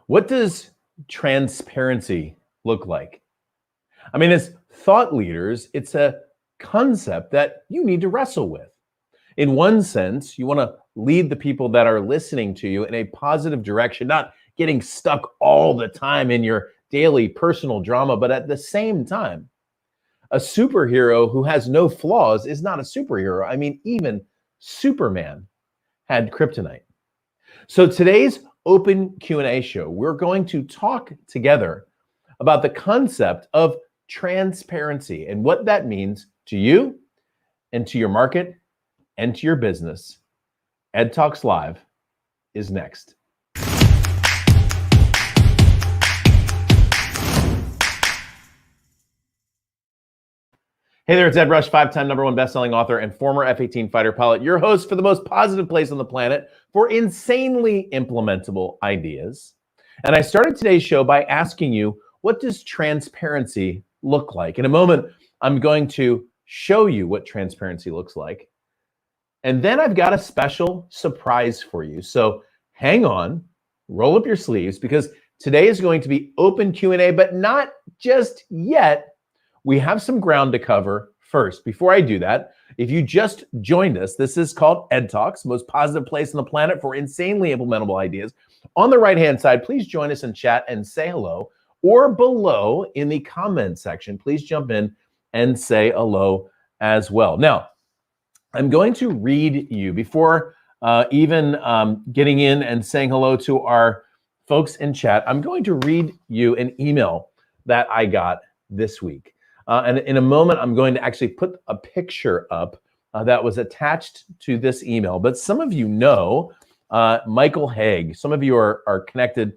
What does transparency look like? I mean, as thought leaders, it's a concept that you need to wrestle with. In one sense, you want to lead the people that are listening to you in a positive direction, not getting stuck all the time in your daily personal drama, but at the same time, a superhero who has no flaws is not a superhero. I mean, even Superman had kryptonite. So today's open Q&A show, we're going to talk together about the concept of transparency and what that means to you and to your market and to your business. EdTalks Live is next. Hey there, it's Ed Rush, five-time #1 best-selling author and former F-18 fighter pilot, your host for the most positive place on the planet for insanely implementable ideas. And I started today's show by asking you, what does transparency look like? In a moment, I'm going to show you what transparency looks like. And then I've got a special surprise for you. So hang on, roll up your sleeves, because today is going to be open Q&A, but not just yet. We have some ground to cover first. Before I do that, if you just joined us, this is called EdTalks, most positive place on the planet for insanely implementable ideas. On the right-hand side, please join us in chat and say hello, or below in the comment section, please jump in and say hello as well. Now, I'm going to read you before even getting in and saying hello to our folks in chat. I'm going to read you an email that I got this week. And in a moment, I'm going to actually put a picture up that was attached to this email. But some of you know Michael Haig. Some of you are connected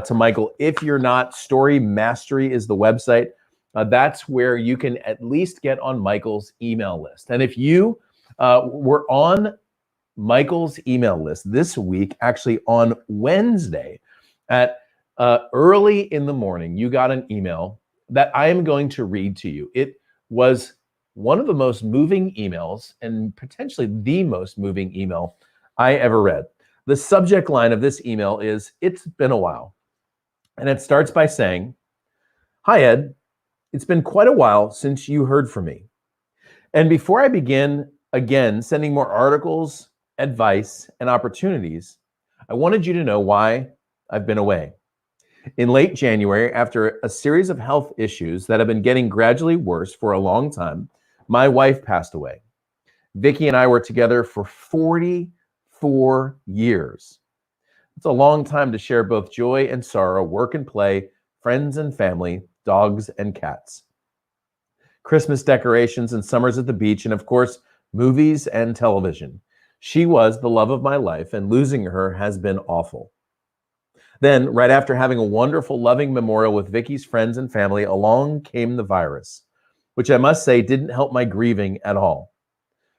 to Michael. If you're not, Story Mastery is the website. That's where you can at least get on Michael's email list. And if you were on Michael's email list this week, actually on Wednesday at early in the morning, you got an email that I am going to read to you. It was one of the most moving emails and potentially the most moving email I ever read. The subject line of this email is, "It's been a while." And it starts by saying, "Hi, Ed. It's been quite a while since you heard from me. And before I begin again sending more articles, advice, and opportunities, I wanted you to know why I've been away. In late January, after a series of health issues that have been getting gradually worse for a long time, my wife passed away. Vicki and I were together for 44 years. It's a long time to share both joy and sorrow, work and play, friends and family, dogs and cats. Christmas decorations and summers at the beach, and of course, movies and television. She was the love of my life, and losing her has been awful. Then, right after having a wonderful, loving memorial with Vicki's friends and family, along came the virus, which I must say didn't help my grieving at all.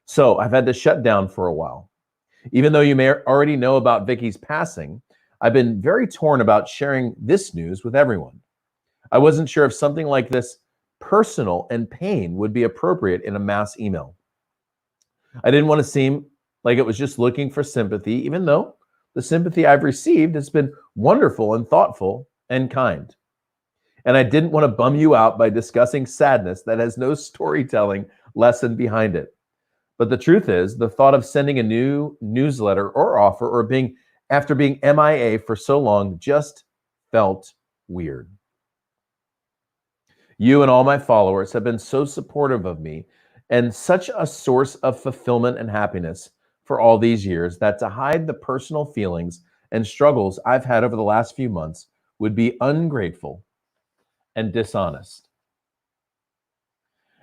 So I've had to shut down for a while. Even though you may already know about Vicki's passing, I've been very torn about sharing this news with everyone. I wasn't sure if something like this personal and pain would be appropriate in a mass email. I didn't want to seem like it was just looking for sympathy, even though the sympathy I've received has been wonderful and thoughtful and kind. And I didn't want to bum you out by discussing sadness that has no storytelling lesson behind it. But the truth is, the thought of sending a new newsletter or offer or after being MIA for so long just felt weird. You and all my followers have been so supportive of me and such a source of fulfillment and happiness for all these years that to hide the personal feelings and struggles I've had over the last few months would be ungrateful and dishonest.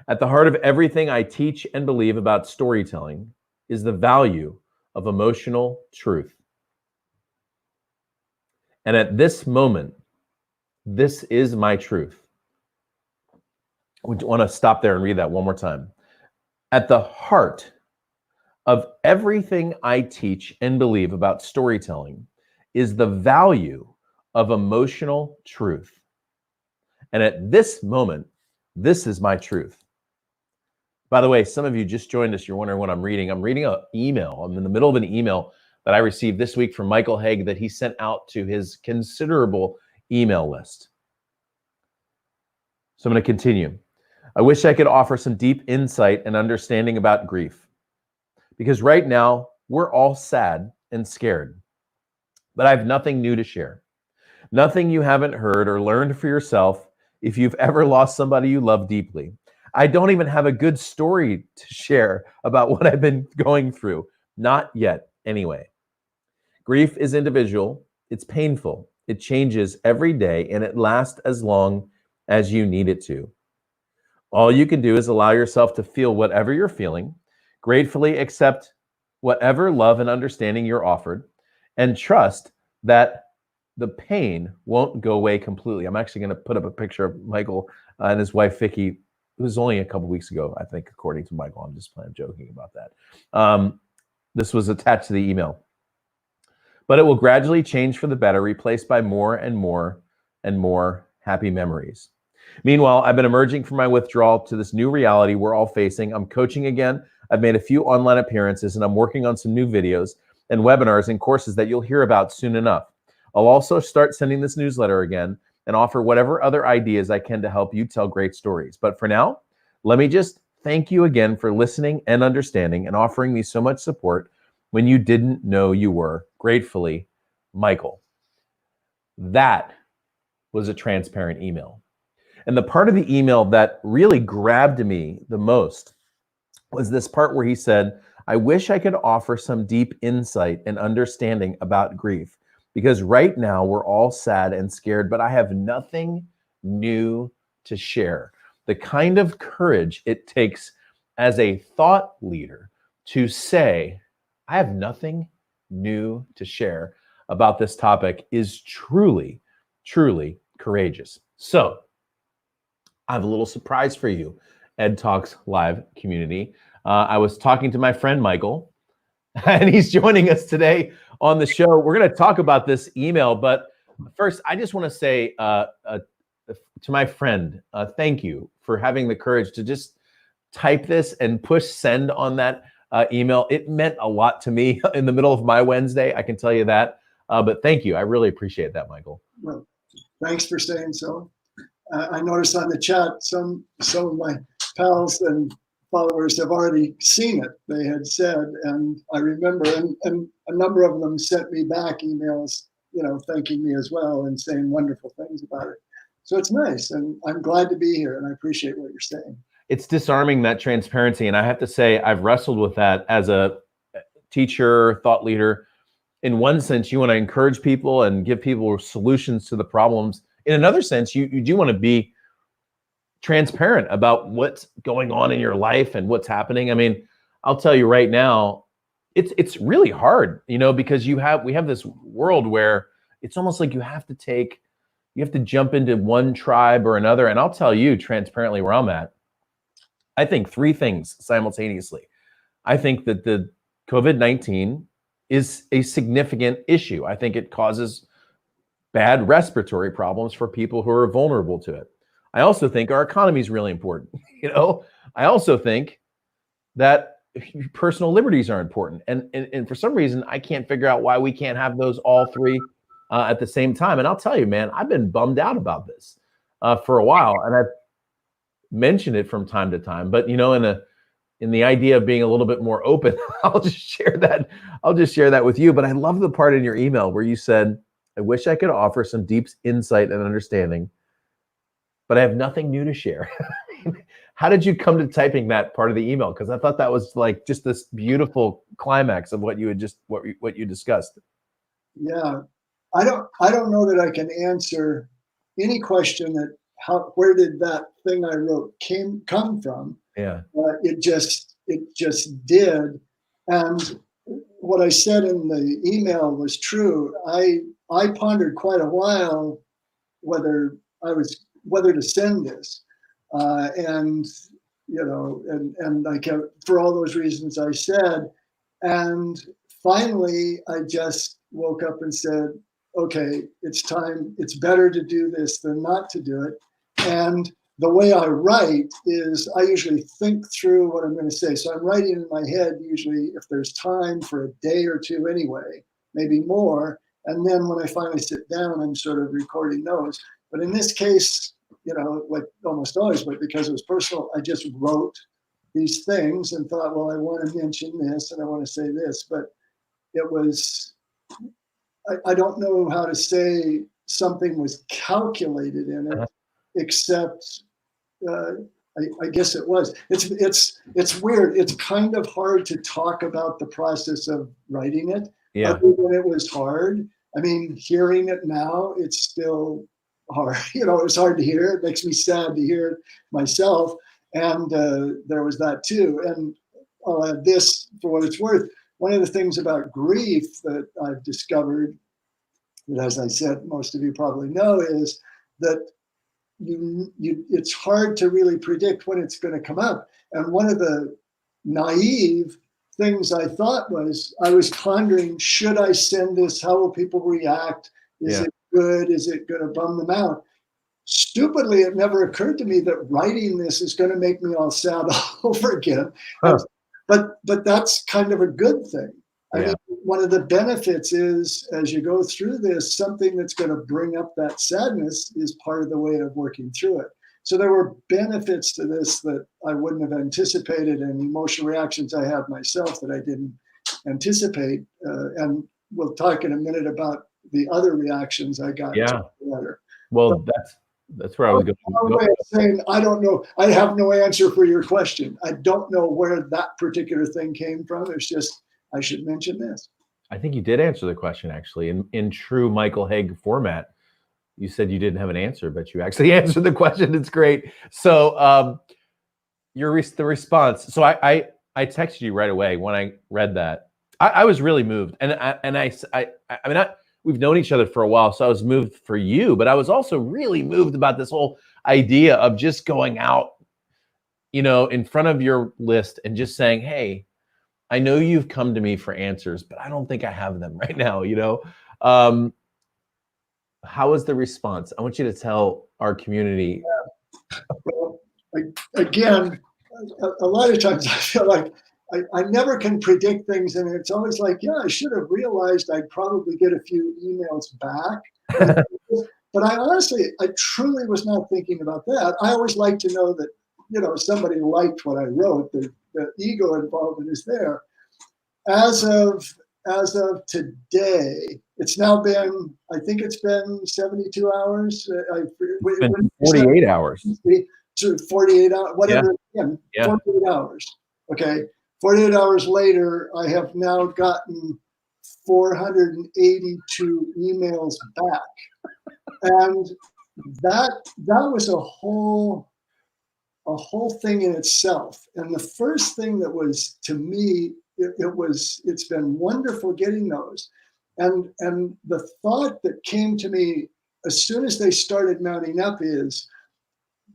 At the heart of everything I teach and believe about storytelling is the value of emotional truth. And at this moment, this is my truth. I want to stop there and read that one more time. At the heart of everything I teach and believe about storytelling is the value of emotional truth. And at this moment, this is my truth. By the way, some of you just joined us. You're wondering what I'm reading. I'm reading an email. I'm in the middle of an email that I received this week from Michael Haig that he sent out to his considerable email list. So I'm going to continue. I wish I could offer some deep insight and understanding about grief, because right now we're all sad and scared, but I have nothing new to share. Nothing you haven't heard or learned for yourself if you've ever lost somebody you love deeply. I don't even have a good story to share about what I've been going through. Not yet, anyway. Grief is individual, it's painful, it changes every day, and it lasts as long as you need it to. All you can do is allow yourself to feel whatever you're feeling, gratefully accept whatever love and understanding you're offered, and trust that the pain won't go away completely. I'm actually going to put up a picture of Michael and his wife, Vicky. It was only a couple weeks ago, I think, according to Michael. I'm just playing, joking about that. This was attached to the email. But it will gradually change for the better, replaced by more and more and more happy memories. Meanwhile, I've been emerging from my withdrawal to this new reality we're all facing. I'm coaching again. I've made a few online appearances, and I'm working on some new videos and webinars and courses that you'll hear about soon enough. I'll also start sending this newsletter again and offer whatever other ideas I can to help you tell great stories. But for now, let me just thank you again for listening and understanding and offering me so much support when you didn't know you were. Gratefully, Michael. That was a transparent email. And the part of the email that really grabbed me the most was this part where he said, I wish I could offer some deep insight and understanding about grief, because right now we're all sad and scared, but I have nothing new to share. The kind of courage it takes as a thought leader to say, I have nothing new to share about this topic is truly, truly courageous. So I have a little surprise for you, EdTalks live community. I was talking to my friend Michael, and he's joining us today on the show. We're going to talk about this email, but first, I just want to say to my friend, thank you for having the courage to just type this and push send on that email. It meant a lot to me in the middle of my Wednesday, I can tell you that. But thank you. I really appreciate that, Michael. Well, thanks for saying so. I noticed on the chat some of my pals and followers have already seen it, they had said, and I remember, and a number of them sent me back emails, thanking me as well and saying wonderful things about it. So it's nice, and I'm glad to be here, and I appreciate what you're saying. It's disarming, that transparency, and I have to say I've wrestled with that as a teacher, thought leader. In one sense, you want to encourage people and give people solutions to the problems. In another sense, you do want to be transparent about what's going on in your life and what's happening. I mean, I'll tell you right now, it's really hard, because we have this world where it's almost like you have to jump into one tribe or another. And I'll tell you transparently where I'm at. I think three things simultaneously. I think that the COVID-19 is a significant issue. I think it causes bad respiratory problems for people who are vulnerable to it. I also think our economy is really important. I also think that personal liberties are important. And for some reason, I can't figure out why we can't have those all three at the same time. And I'll tell you, man, I've been bummed out about this for a while. And I've mentioned it from time to time, but in the idea of being a little bit more open, I'll just share that with you. But I love the part in your email where you said, I wish I could offer some deep insight and understanding, but I have nothing new to share. How did you come to typing that part of the email? Because I thought that was like just this beautiful climax of what you discussed. Yeah, I don't know that I can answer any question that where did that thing I wrote come from? Yeah, it just did, and what I said in the email was true. I pondered quite a while whether to send this, and I kept, for all those reasons I said, and finally I just woke up and said, okay, it's time. It's better to do this than not to do it. And the way I write is I usually think through what I'm going to say. So I'm writing in my head, usually if there's time for a day or two anyway, maybe more. And then when I finally sit down, I'm sort of recording those. But in this case, like almost always, but because it was personal, I just wrote these things and thought, well, I want to mention this and I want to say this. But it was, I don't know how to say something was calculated in it, except I guess it was. It's weird. It's kind of hard to talk about the process of writing it. Yeah. Other than it was hard. I mean, hearing it now, it's still hard. It's hard to hear. It makes me sad to hear it myself. And there was that too. And I'll add this for what it's worth. One of the things about grief that I've discovered, that as I said, most of you probably know, is that it's hard to really predict when it's going to come up. And one of the naive things I thought was, I was pondering, should I send this? How will people react? Is it good? Is it going to bum them out? Stupidly, it never occurred to me that writing this is going to make me all sad all over again. But that's kind of a good thing. I mean, one of the benefits is, as you go through this, something that's going to bring up that sadness is part of the way of working through it. So there were benefits to this that I wouldn't have anticipated, and emotional reactions I had myself that I didn't anticipate. And we'll talk in a minute about the other reactions I got. Yeah. Later. Well, that's where I was going. Way of saying, I don't know. I have no answer for your question. I don't know where that particular thing came from. It's just, I should mention this. I think you did answer the question, actually, in true Michael Hague format. You said you didn't have an answer, but you actually answered the question. It's great. So the response. So I texted you right away when I read that. I was really moved, and I mean, we've known each other for a while, so I was moved for you, but I was also really moved about this whole idea of just going out, in front of your list and just saying, hey, I know you've come to me for answers, but I don't think I have them right now, How was the response? I want you to tell our community. Well, again, a lot of times I feel like I never can predict things, and it's always like, I should have realized I'd probably get a few emails back. But I truly was not thinking about that. I always like to know that, somebody liked what I wrote. The ego involvement is there. As of today, it's now been, I think it's been 72 hours. It's been 48 hours. 48 hours, whatever. Yeah. 48 hours. Okay. 48 hours later, I have now gotten 482 emails back. And that was a whole thing in itself. And the first thing that was, to me, it's been wonderful getting those. And the thought that came to me as soon as they started mounting up is,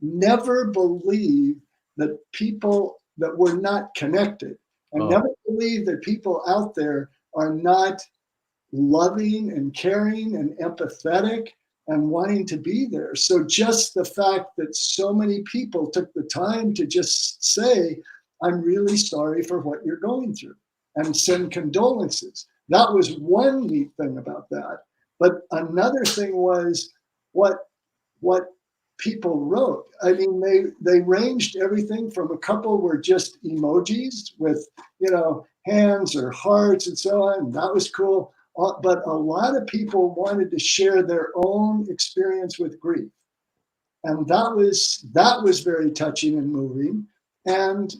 never believe that people that we're not connected, and never believe that people out there are not loving and caring and empathetic and wanting to be there. So just the fact that so many people took the time to just say, I'm really sorry for what you're going through, and send condolences. That was one neat thing about that. But another thing was what people wrote. I mean, they ranged everything from, a couple were just emojis with, hands or hearts and so on. That was cool. But a lot of people wanted to share their own experience with grief. And that was very touching and moving. And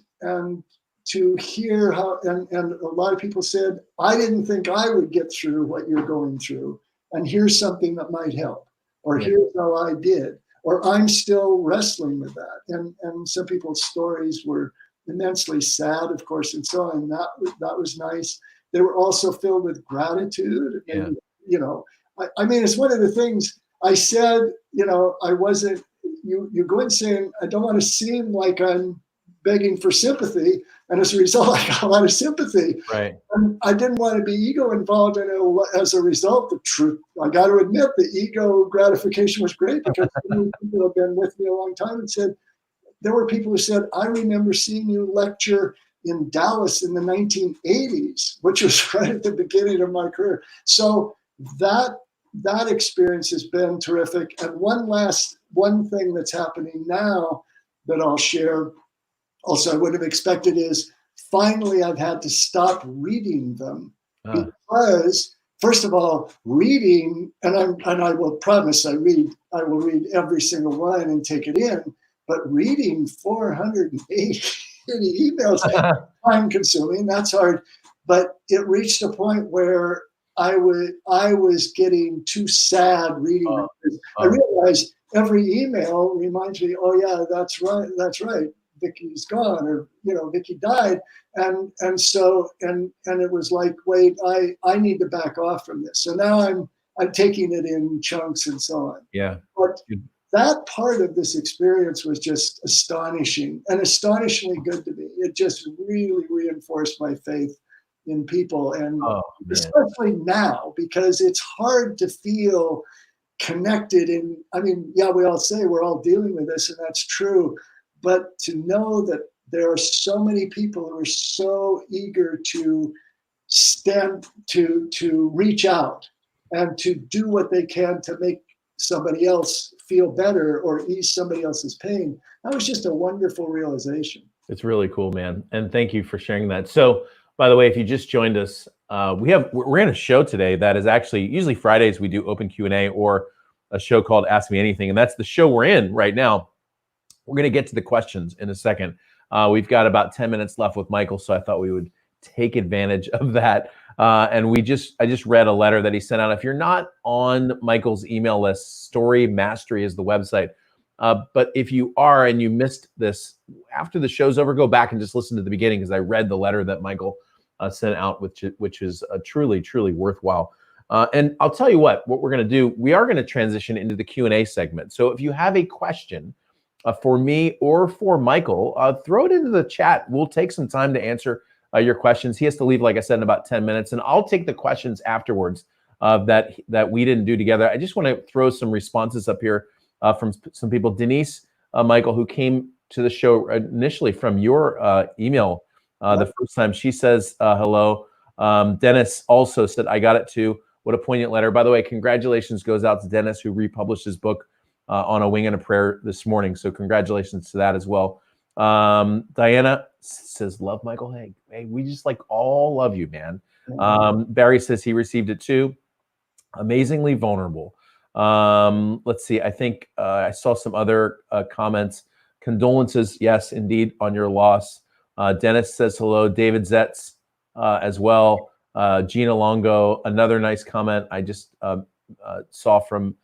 to hear how, and a lot of people said, I didn't think I would get through what you're going through. And here's something that might help. Or here's how I did. Or I'm still wrestling with that. And some people's stories were immensely sad, of course, and so on. That was nice. They were also filled with gratitude. And, I mean, it's one of the things I said, I wasn't, you go in saying, I don't want to seem like I'm begging for sympathy. And as a result, I got a lot of sympathy. Right. And I didn't want to be ego involved in it. As a result, the truth, I got to admit, the ego gratification was great, because many people have been with me a long time and said, there were people who said, I remember seeing you lecture in Dallas in the 1980s, which was right at the beginning of my career. So that experience has been terrific. And one thing that's happening now that I'll share, also I wouldn't have expected, is finally I've had to stop reading them, because first of all, reading, and I will promise I will read every single one and take it in, but reading 480 emails, time consuming, that's hard. But it reached a point where I was getting too sad reading them. I realized every email reminds me, oh yeah, that's right. Vicky's gone, or Vicky died, and so it was like, wait, I need to back off from this. So now I'm taking it in chunks and so on. Yeah. But that part of this experience was just astonishing, and astonishingly good to me. It just really reinforced my faith in people, and especially now, because it's hard to feel connected. And I mean, yeah, we all say we're all dealing with this, and that's true. But to know that there are so many people who are so eager to to reach out and to do what they can to make somebody else feel better or ease somebody else's pain, that was just a wonderful realization. It's really cool, man. And thank you for sharing that. So, by the way, if you just joined us, we're in a show today that is actually, usually Fridays we do open Q&A, or a show called Ask Me Anything. And that's the show we're in right now. We're going to get to the questions in a second. We've got about 10 minutes left with Michael, so I thought we would take advantage of that. And I just read a letter that he sent out. If you're not on Michael's email list, Story Mastery is the website. But if you are and you missed this, after the show's over, go back and just listen to the beginning, because I read the letter that Michael sent out, which is truly worthwhile. And I'll tell you what we're going to do. We are going to transition into the Q&A segment. So if you have a question for me or for Michael, throw it into the chat. We'll take some time to answer your questions. He has to leave, like I said, in about 10 minutes, and I'll take the questions afterwards that we didn't do together. I just want to throw some responses up here from some people. Denise, Michael, who came to the show initially from your email the first time, she says hello. Dennis also said, I got it too. What a poignant letter. By the way, congratulations goes out to Dennis, who republished his book on A Wing and a Prayer this morning. So congratulations to that as well. Diana says, love Michael Haig. Hey, we just all love you, man. Barry says he received it too. Amazingly vulnerable. Let's see. I think I saw some other comments. Condolences, yes, indeed, on your loss. Dennis says hello. David Zetz as well. Gina Longo, another nice comment I just saw from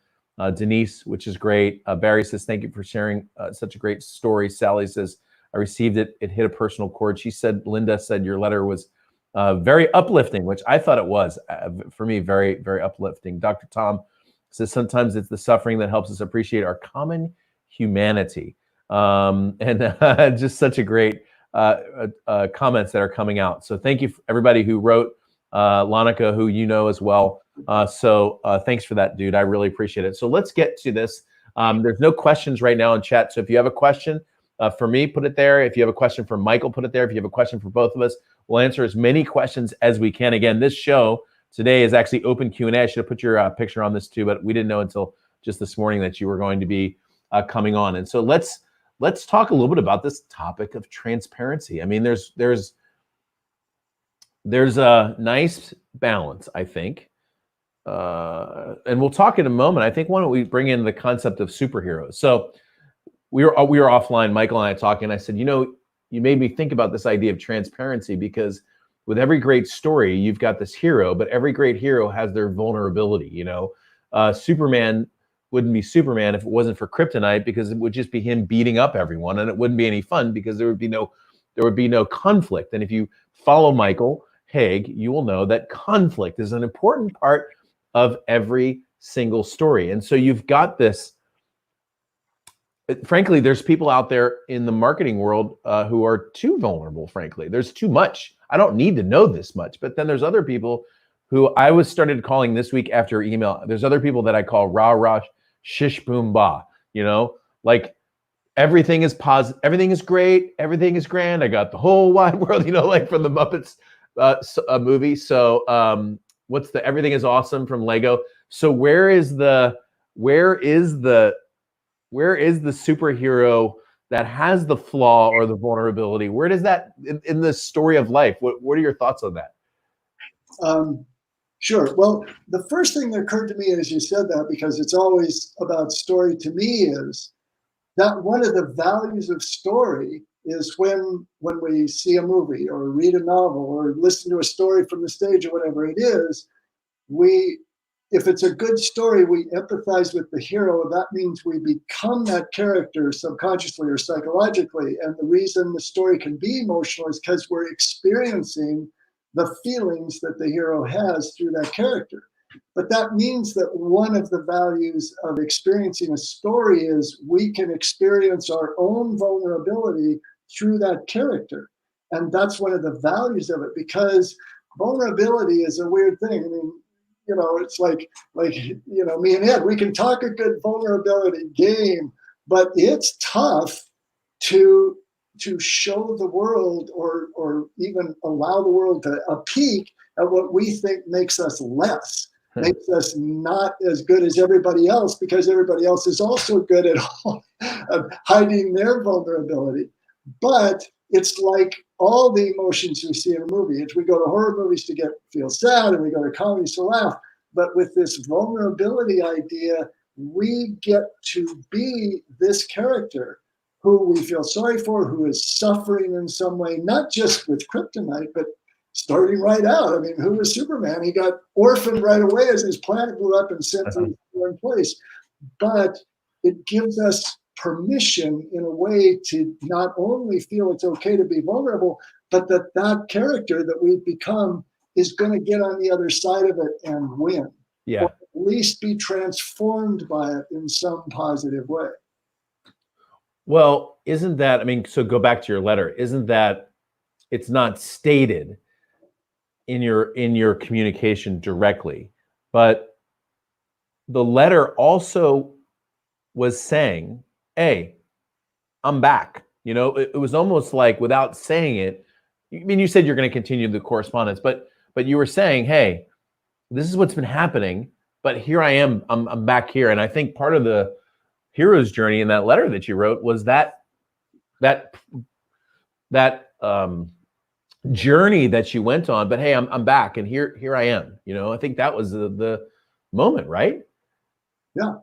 Denise, which is great. Barry says, thank you for sharing such a great story. Sally says, I received it. It hit a personal chord. She said, Linda said your letter was very uplifting, which I thought it was. For me, very uplifting. Dr. Tom says, sometimes it's the suffering that helps us appreciate our common humanity. And just such a great comments that are coming out. So thank you for everybody who wrote, Lanika, who you know as well. So thanks for that, dude. I really appreciate it. So let's get to this. There's no questions right now in chat. So if you have a question for me, put it there. If you have a question for Michael, put it there. If you have a question for both of us, we'll answer as many questions as we can. Again, this show today is actually open Q&A. I should have put your picture on this too, but we didn't know until just this morning that you were going to be coming on. And so let's talk a little bit about this topic of transparency. I mean, there's a nice balance, I think. And we'll talk in a moment. I think why don't we bring in the concept of superheroes? So we were offline, Michael and I talking. I said, you made me think about this idea of transparency, because with every great story, you've got this hero, but every great hero has their vulnerability. Superman wouldn't be Superman if it wasn't for kryptonite, because it would just be him beating up everyone, and it wouldn't be any fun because there would be no conflict. And if you follow Michael Haig, you will know that conflict is an important part of every single story. And so you've got this frankly, there's people out there in the marketing world who are too vulnerable. Frankly, there's too much. I don't need to know this much. But then there's other people who I was started calling this week after email. There's other people that I call rah rah shish boom ba. Like everything is positive, everything is great, everything is grand. I got the whole wide world. Like from the Muppets movie. So what's the everything is awesome from Lego? So where is the superhero that has the flaw or the vulnerability? Where does that in the story of life? What are your thoughts on that? Sure. Well, the first thing that occurred to me as you said that, because it's always about story to me, is that one of the values of story is when we see a movie or read a novel or listen to a story from the stage or whatever it is, if it's a good story, we empathize with the hero. That means we become that character subconsciously or psychologically. And the reason the story can be emotional is because we're experiencing the feelings that the hero has through that character. But that means that one of the values of experiencing a story is we can experience our own vulnerability through that character. And that's one of the values of it, because vulnerability is a weird thing. I mean, it's like me and Ed, we can talk a good vulnerability game, but it's tough to show the world or even allow the world to a peek at what we think makes us less, makes us not as good as everybody else, because everybody else is also good at hiding their vulnerability. But it's like all the emotions we see in a movie. We go to horror movies to feel sad, and we go to comedies to laugh. But with this vulnerability idea, we get to be this character who we feel sorry for, who is suffering in some way, not just with kryptonite, but starting right out. I mean, who was Superman? He got orphaned right away as his planet blew up and sent to a foreign place. But it gives us permission in a way to not only feel it's okay to be vulnerable, but that character that we've become is going to get on the other side of it and win. Yeah. Or at least be transformed by it in some positive way. Well, isn't that, so go back to your letter, isn't that it's not stated in your communication directly, but the letter also was saying, hey, I'm back. It was almost like without saying it. You said you're going to continue the correspondence, but you were saying, hey, this is what's been happening, but here I am, I'm back here. And I think part of the hero's journey in that letter that you wrote was that journey that you went on, but hey, I'm back and here I am. I think that was the moment, right? Yeah.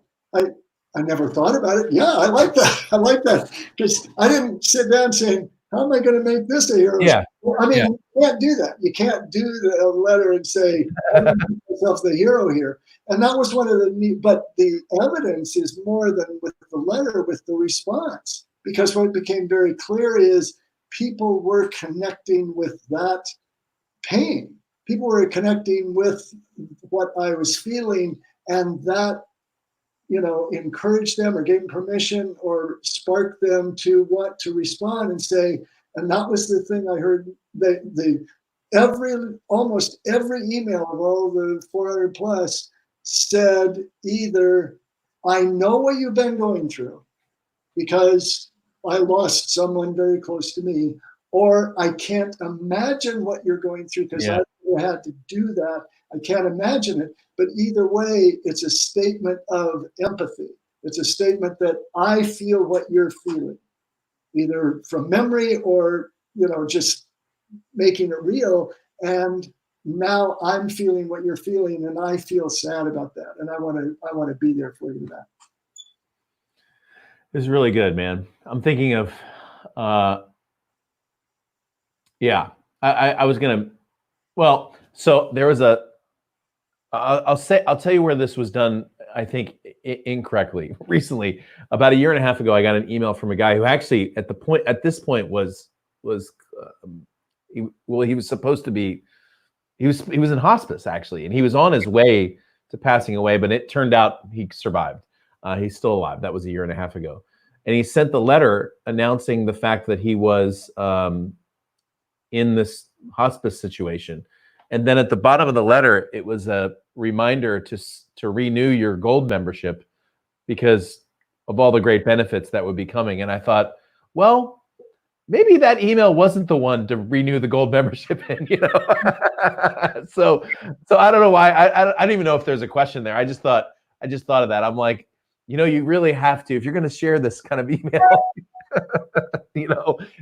I never thought about it. Yeah, I like that. Because I didn't sit down saying, how am I going to make this a hero? Yeah. You can't do that. You can't do the letter and say, I'm going to make myself the hero here. And that was one of but the evidence is more than with the letter, with the response. Because what became very clear is people were connecting with that pain. People were connecting with what I was feeling, and that encourage them or gave them permission or spark them to want to respond and say, and that was the thing I heard, almost every email of all the 400 plus said either, I know what you've been going through because I lost someone very close to me, or I can't imagine what you're going through because I had to do that. I can't imagine it. But either way, it's a statement of empathy. It's a statement that I feel what you're feeling, either from memory or, just making it real. And now I'm feeling what you're feeling, and I feel sad about that. And I want to be there for you. That is really good, man. I'm thinking of, I was gonna. Well, so there was I'll tell you where this was done, I think, incorrectly. Recently, about a year and a half ago, I got an email from a guy who actually at this point was he was supposed to be, he was in hospice actually, and he was on his way to passing away, but it turned out he survived. He's still alive. That was a year and a half ago. and he sent the letter announcing the fact that he was in this hospice situation. And then at the bottom of the letter, it was a reminder to renew your gold membership because of all the great benefits that would be coming. And I thought, well, maybe that email wasn't the one to renew the gold membership in, so I don't know why. I don't even know if there's a question there. I just thought of that. I'm like, you really have to, if you're going to share this kind of email,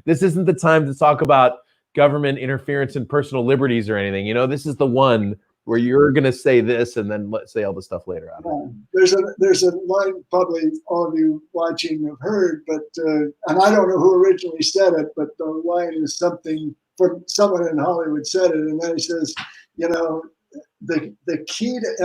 this isn't the time to talk about government interference in personal liberties or anything. This is the one where you're going to say this and then let's say all the stuff later on. There's a line probably all of you watching have heard, but and I don't know who originally said it, but the line is something from someone in Hollywood said it, and then he says, the key to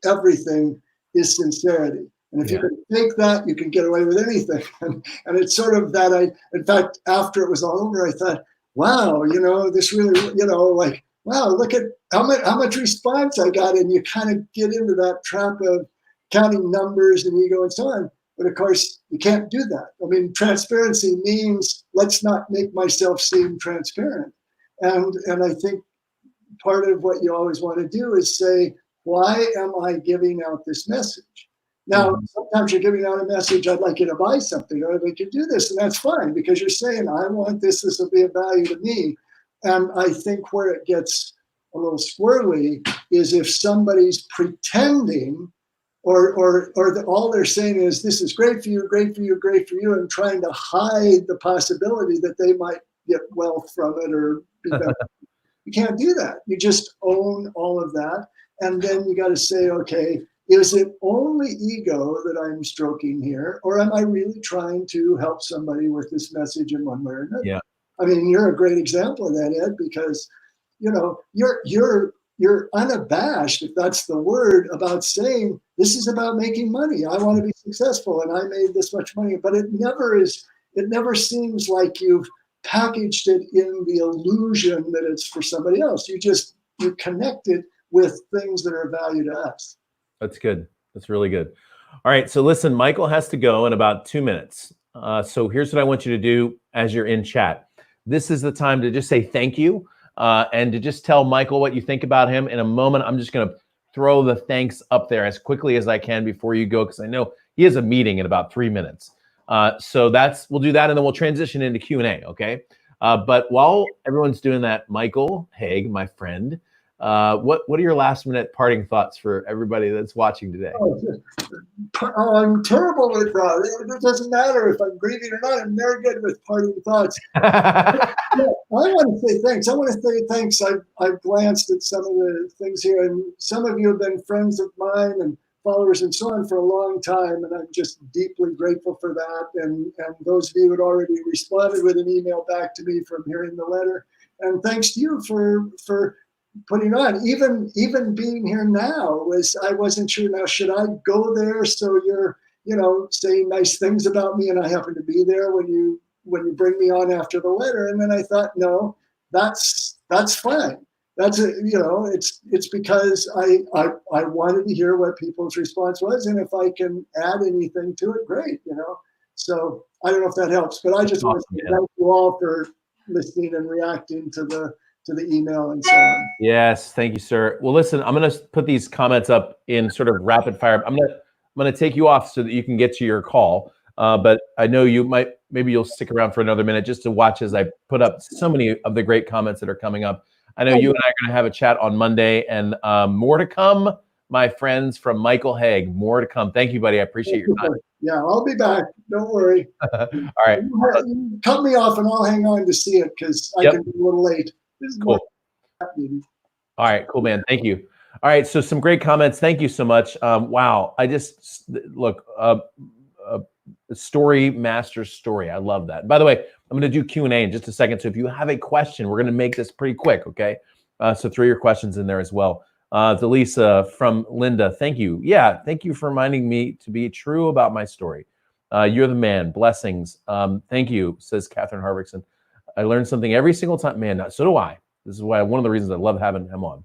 everything is sincerity. And if you can take that, you can get away with anything. And it's sort of that. In fact, after it was all over, I thought, wow, this really, like, wow, look at how much response I got. And you kind of get into that trap of counting numbers and ego and so on. But of course, you can't do that. I mean, transparency means let's not make myself seem transparent. And I think part of what you always want to do is say, why am I giving out this message? Now, sometimes you're giving out a message, I'd like you to buy something, or I'd like you to do this, and that's fine, because you're saying, I want this will be of value to me. And I think where it gets a little squirrely is if somebody's pretending, or all they're saying is, this is great for you, great for you, great for you, and trying to hide the possibility that they might get wealth from it or be better. You can't do that. You just own all of that. And then you got to say, okay, is it only ego that I'm stroking here, or am I really trying to help somebody with this message in one way or another? Yeah. I mean, you're a great example of that, Ed, because you're unabashed, if that's the word, about saying this is about making money. I want to be successful, and I made this much money. But it never seems like you've packaged it in the illusion that it's for somebody else. You connect it with things that are of value to us. That's good. That's really good. All right. So listen, Michael has to go in about 2 minutes. So here's what I want you to do as you're in chat. This is the time to just say thank you and to just tell Michael what you think about him. In a moment, I'm just going to throw the thanks up there as quickly as I can before you go, because I know he has a meeting in about 3 minutes. So we'll do that, and then we'll transition into Q&A, okay? But while everyone's doing that, Michael Haig, my friend, what are your last minute parting thoughts for everybody that's watching today? I'm terrible with it doesn't matter if I'm grieving or not. I'm very good with parting thoughts. I want to say thanks. I've glanced at some of the things here, and some of you have been friends of mine and followers and so on for a long time, and I'm just deeply grateful for that. And those of you who had already responded with an email back to me from hearing the letter, and thanks to you for putting on. Even being here now I wasn't sure. Now, should I go there so you're saying nice things about me, and I happen to be there when you bring me on after the letter? And then I thought, no, that's fine. That's it's because I wanted to hear what people's response was, and if I can add anything to it, great. So I don't know if that helps, but I just want to thank you all for listening and reacting to the email and so on. Yes, thank you, sir. Well, listen, I'm going to put these comments up in sort of rapid fire. I'm going to take you off so that you can get to your call. But I know maybe you'll stick around for another minute just to watch as I put up so many of the great comments that are coming up. I know you and I are going to have a chat on Monday, and more to come, my friends, from Michael Haig. More to come. Thank you, buddy. I appreciate your time. Yeah, I'll be back. Don't worry. All right. You cut me off, and I'll hang on to see it because I can be a little late. This is cool. All right, cool, man. Thank you. All right, so some great comments. Thank you so much. Wow, I just look story master story. I love that. By the way, I'm going to do Q&A in just a second. So if you have a question, we're going to make this pretty quick, okay? So throw your questions in there as well. Delisa from Linda, thank you. Yeah, thank you for reminding me to be true about my story. You're the man. Blessings. Thank you, says Catherine Harvickson. I learn something every single time. Man, so do I. This is why one of the reasons I love having him on.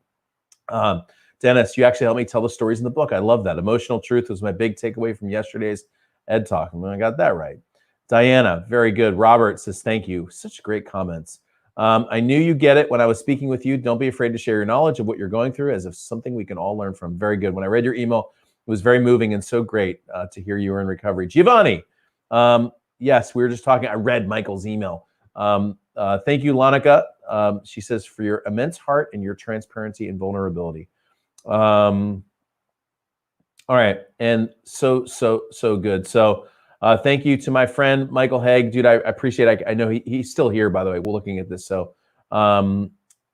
Dennis, you actually helped me tell the stories in the book. I love that. Emotional truth was my big takeaway from yesterday's Ed Talk. I got that right. Diana, very good. Robert says, thank you. Such great comments. I knew you get it when I was speaking with you. Don't be afraid to share your knowledge of what you're going through as if something we can all learn from. Very good. When I read your email, it was very moving and so great to hear you were in recovery. Giovanni, yes, we were just talking. I read Michael's email. Thank you, Lanika. She says, for your immense heart and your transparency and vulnerability. All right. And so good. So thank you to my friend, Michael Haig. Dude, I appreciate it. I know he's still here, by the way. We're looking at this. So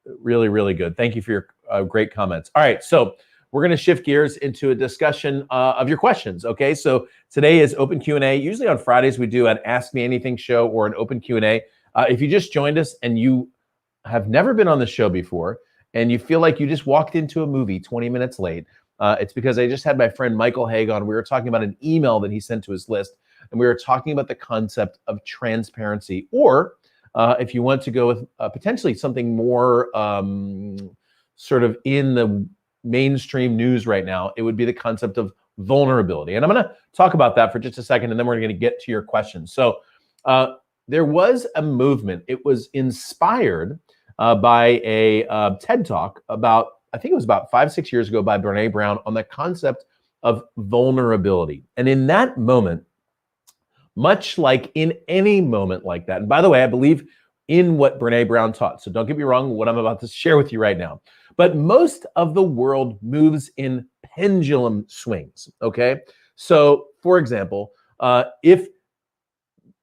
really, really good. Thank you for your great comments. All right. So we're going to shift gears into a discussion of your questions. Okay. So today is open Q&A. Usually on Fridays, we do an Ask Me Anything show or an open Q&A. If you just joined us and you have never been on the show before and you feel like you just walked into a movie 20 minutes late, it's because I just had my friend Michael Haig on. We were talking about an email that he sent to his list, and we were talking about the concept of transparency. Or if you want to go with potentially something more sort of in the mainstream news right now, it would be the concept of vulnerability. And I'm going to talk about that for just a second, and then we're going to get to your questions. So there was a movement. It was inspired by a TED Talk about, I think it was about 5-6 years ago, by Brene Brown on the concept of vulnerability. And in that moment, much like in any moment like that, and by the way, I believe in what Brene Brown taught. So don't get me wrong, what I'm about to share with you right now. But most of the world moves in pendulum swings, okay? So for example, if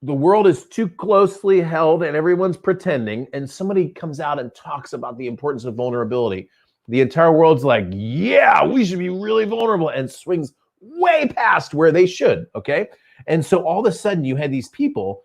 the world is too closely held and everyone's pretending, and somebody comes out and talks about the importance of vulnerability, the entire world's like, yeah, we should be really vulnerable, and swings way past where they should, okay? And so all of a sudden you had these people,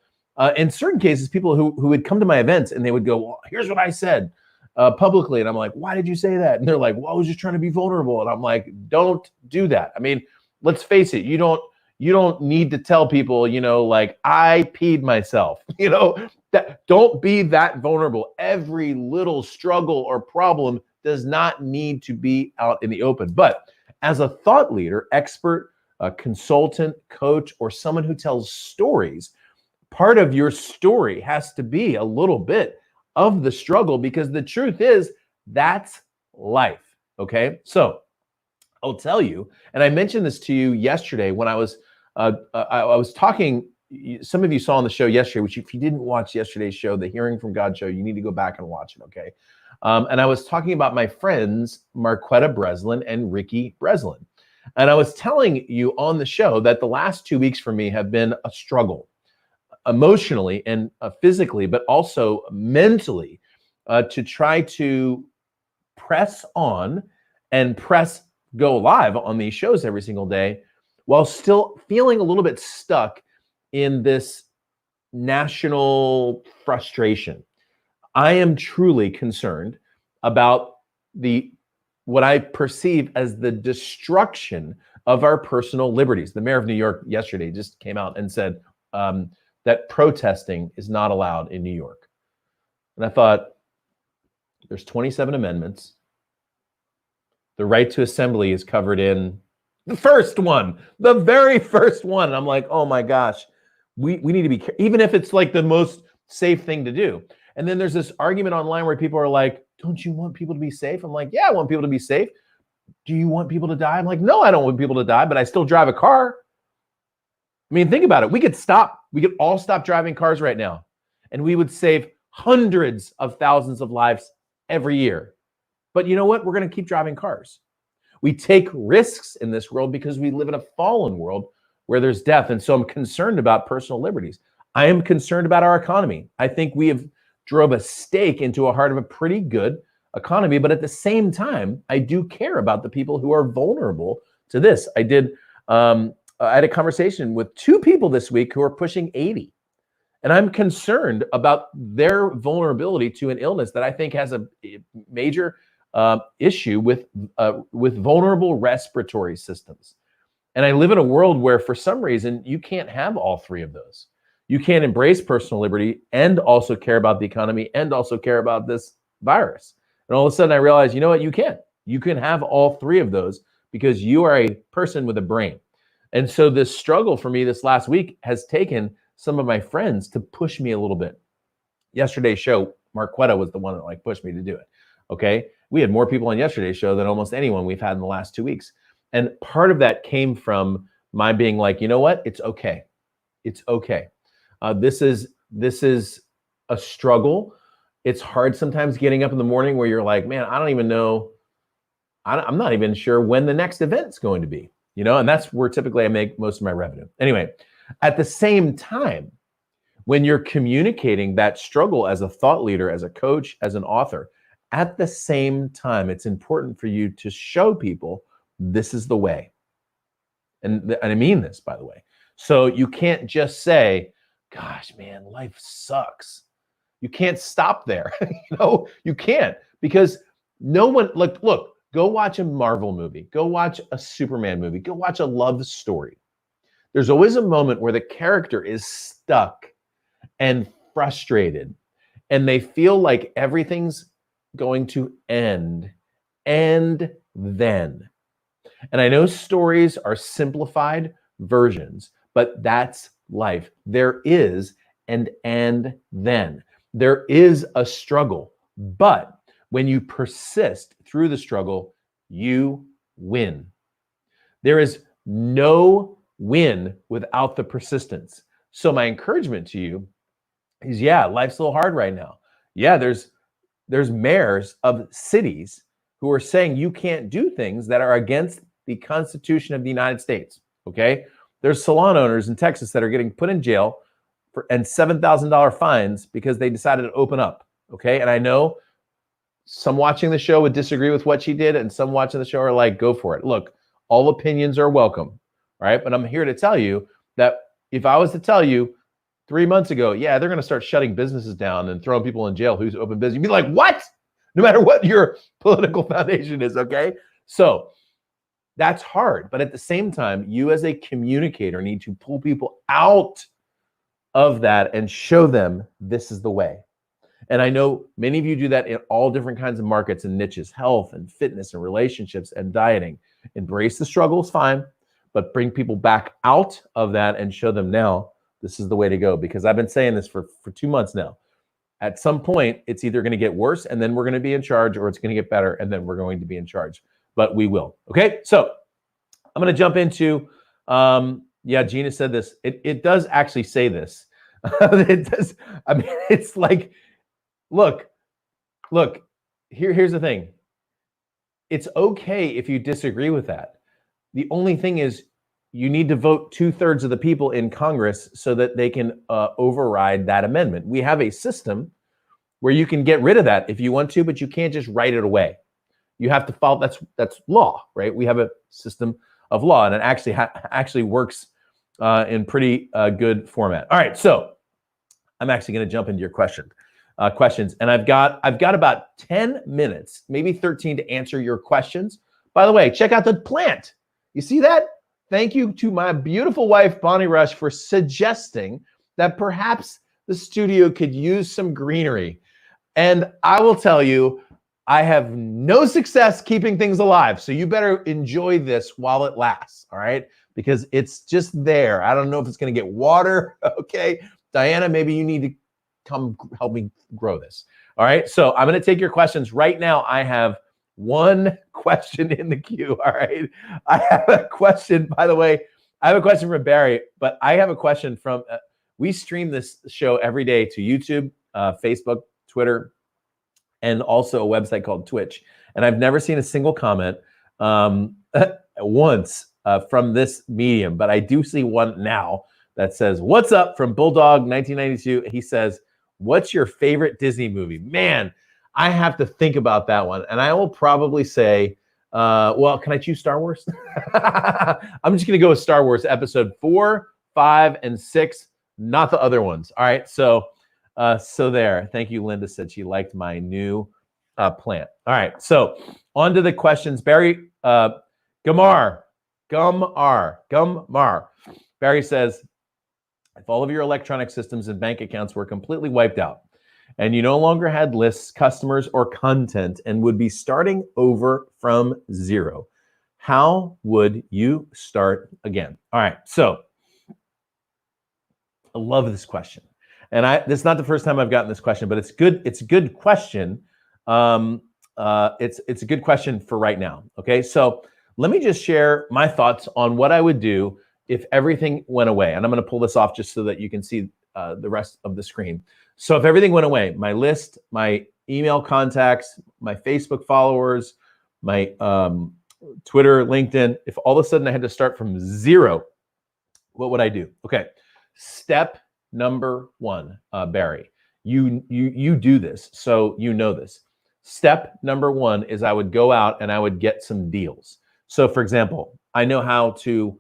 in certain cases, people who would come to my events and they would go, well, here's what I said publicly. And I'm like, why did you say that? And they're like, well, I was just trying to be vulnerable. And I'm like, don't do that. I mean, let's face it, you don't need to tell people, like, I peed myself, that don't be that vulnerable. Every little struggle or problem does not need to be out in the open. But as a thought leader, expert, a consultant, coach, or someone who tells stories, part of your story has to be a little bit of the struggle, because the truth is that's life. Okay. So I'll tell you, and I mentioned this to you yesterday when I was talking. Some of you saw on the show yesterday, which if you didn't watch yesterday's show, the Hearing from God show, you need to go back and watch it. Okay. And I was talking about my friends, Marquetta Breslin and Ricky Breslin. And I was telling you on the show that the last 2 weeks for me have been a struggle, emotionally and physically, but also mentally, to try to press on and go live on these shows every single day, while still feeling a little bit stuck in this national frustration. I am truly concerned about what I perceive as the destruction of our personal liberties. The mayor of New York yesterday just came out and said that protesting is not allowed in New York. And I thought, there's 27 amendments. The right to assembly is covered in the first one, the very first one. And I'm like, oh my gosh, we need to be, even if it's like the most safe thing to do. And then there's this argument online where people are like, don't you want people to be safe? I'm like, yeah, I want people to be safe. Do you want people to die? I'm like, no, I don't want people to die, but I still drive a car. I mean, think about it. We could all stop driving cars right now, and we would save hundreds of thousands of lives every year. But you know what? We're going to keep driving cars. We take risks in this world because we live in a fallen world where there's death. And so I'm concerned about personal liberties. I am concerned about our economy. I think we have drove a stake into a heart of a pretty good economy. But at the same time, I do care about the people who are vulnerable to this. I had a conversation with 2 people this week who are pushing 80. And I'm concerned about their vulnerability to an illness that I think has a major issue with vulnerable respiratory systems. And I live in a world where for some reason you can't have all 3 of those. You can't embrace personal liberty and also care about the economy and also care about this virus. And all of a sudden I realized, you know what, you can. You can have all three of those because you are a person with a brain. And so this struggle for me this last week has taken some of my friends to push me a little bit. Yesterday's show, Marquetta was the one that like pushed me to do it. Okay. We had more people on yesterday's show than almost anyone we've had in the last 2 weeks. And part of that came from my being like, you know what? It's okay. It's okay. This is a struggle. It's hard sometimes getting up in the morning where you're like, man, I don't even know. I'm not even sure when the next event's going to be, and that's where typically I make most of my revenue. Anyway, at the same time, when you're communicating that struggle as a thought leader, as a coach, as an author, at the same time, it's important for you to show people this is the way. And I mean this, by the way. So you can't just say, gosh, man, life sucks. You can't stop there. You can't, because no one, look, go watch a Marvel movie. Go watch a Superman movie. Go watch a love story. There's always a moment where the character is stuck and frustrated, and they feel like everything's going to end. And then, and I know stories are simplified versions, but that's life. There is and then. There is a struggle, but when you persist through the struggle, you win. There is no win without the persistence. So my encouragement to you is, yeah, life's a little hard right now. Yeah, there's mayors of cities who are saying you can't do things that are against the Constitution of the United States, okay? There's salon owners in Texas that are getting put in jail and $7,000 fines because they decided to open up, okay? And I know some watching the show would disagree with what she did, and some watching the show are like, go for it. Look, all opinions are welcome, right? But I'm here to tell you that if I was to tell you 3 months ago, yeah, they're going to start shutting businesses down and throwing people in jail who's open business, you'd be like, what? No matter what your political foundation is, okay? So that's hard. But at the same time, you as a communicator need to pull people out of that and show them this is the way. And I know many of you do that in all different kinds of markets and niches, health and fitness and relationships and dieting. Embrace the struggle is fine, but bring people back out of that and show them now this is the way to go. Because I've been saying this for 2 months now. At some point, it's either going to get worse and then we're going to be in charge, or it's going to get better and then we're going to be in charge. But we will. Okay, so I'm going to jump into, Gina said this. It does actually say this. It does. I mean, it's like, look, here's the thing. It's okay if you disagree with that. The only thing is you need to vote 2/3 of the people in Congress so that they can override that amendment. We have a system where you can get rid of that if you want to, but you can't just write it away. You have to follow, that's law, right? We have a system of law, and it actually works in pretty good format. All right, so I'm actually going to jump into your questions, and I've got about 10 minutes, maybe 13, to answer your questions. By the way, check out the plant. You see that? Thank you to my beautiful wife, Bonnie Rush, for suggesting that perhaps the studio could use some greenery. And I will tell you, I have no success keeping things alive. So you better enjoy this while it lasts, all right? Because it's just there. I don't know if it's going to get water, okay? Diana, maybe you need to come help me grow this, all right? So I'm going to take your questions right now. I have one question in the queue, all right? I have a question, by the way, I have a question from Barry, but I have a question from, we stream this show every day to YouTube, Facebook, Twitter, and also a website called Twitch. And I've never seen a single comment once from this medium, but I do see one now that says, "What's up?" from Bulldog 1992. He says, "What's your favorite Disney movie?" Man, I have to think about that one. And I will probably say, well, can I choose Star Wars? I'm just going to go with Star Wars episode 4, 5, and 6, not the other ones. All right. So there. Thank you. Linda said she liked my new plant. All right. So on to the questions. Barry, Gamar. Barry says, if all of your electronic systems and bank accounts were completely wiped out and you no longer had lists, customers, or content and would be starting over from zero, how would you start again? All right, so I love this question. And this is not the first time I've gotten this question, but it's good. It's a good question. It's a good question for right now. Okay, so let me just share my thoughts on what I would do if everything went away. And I'm going to pull this off just so that you can see the rest of the screen. So if everything went away, my list, my email contacts, my Facebook followers, my Twitter, LinkedIn, if all of a sudden I had to start from zero, what would I do? Okay, step number one, Barry, you do this, so you know this. Step number one is I would go out and I would get some deals. So for example, I know how to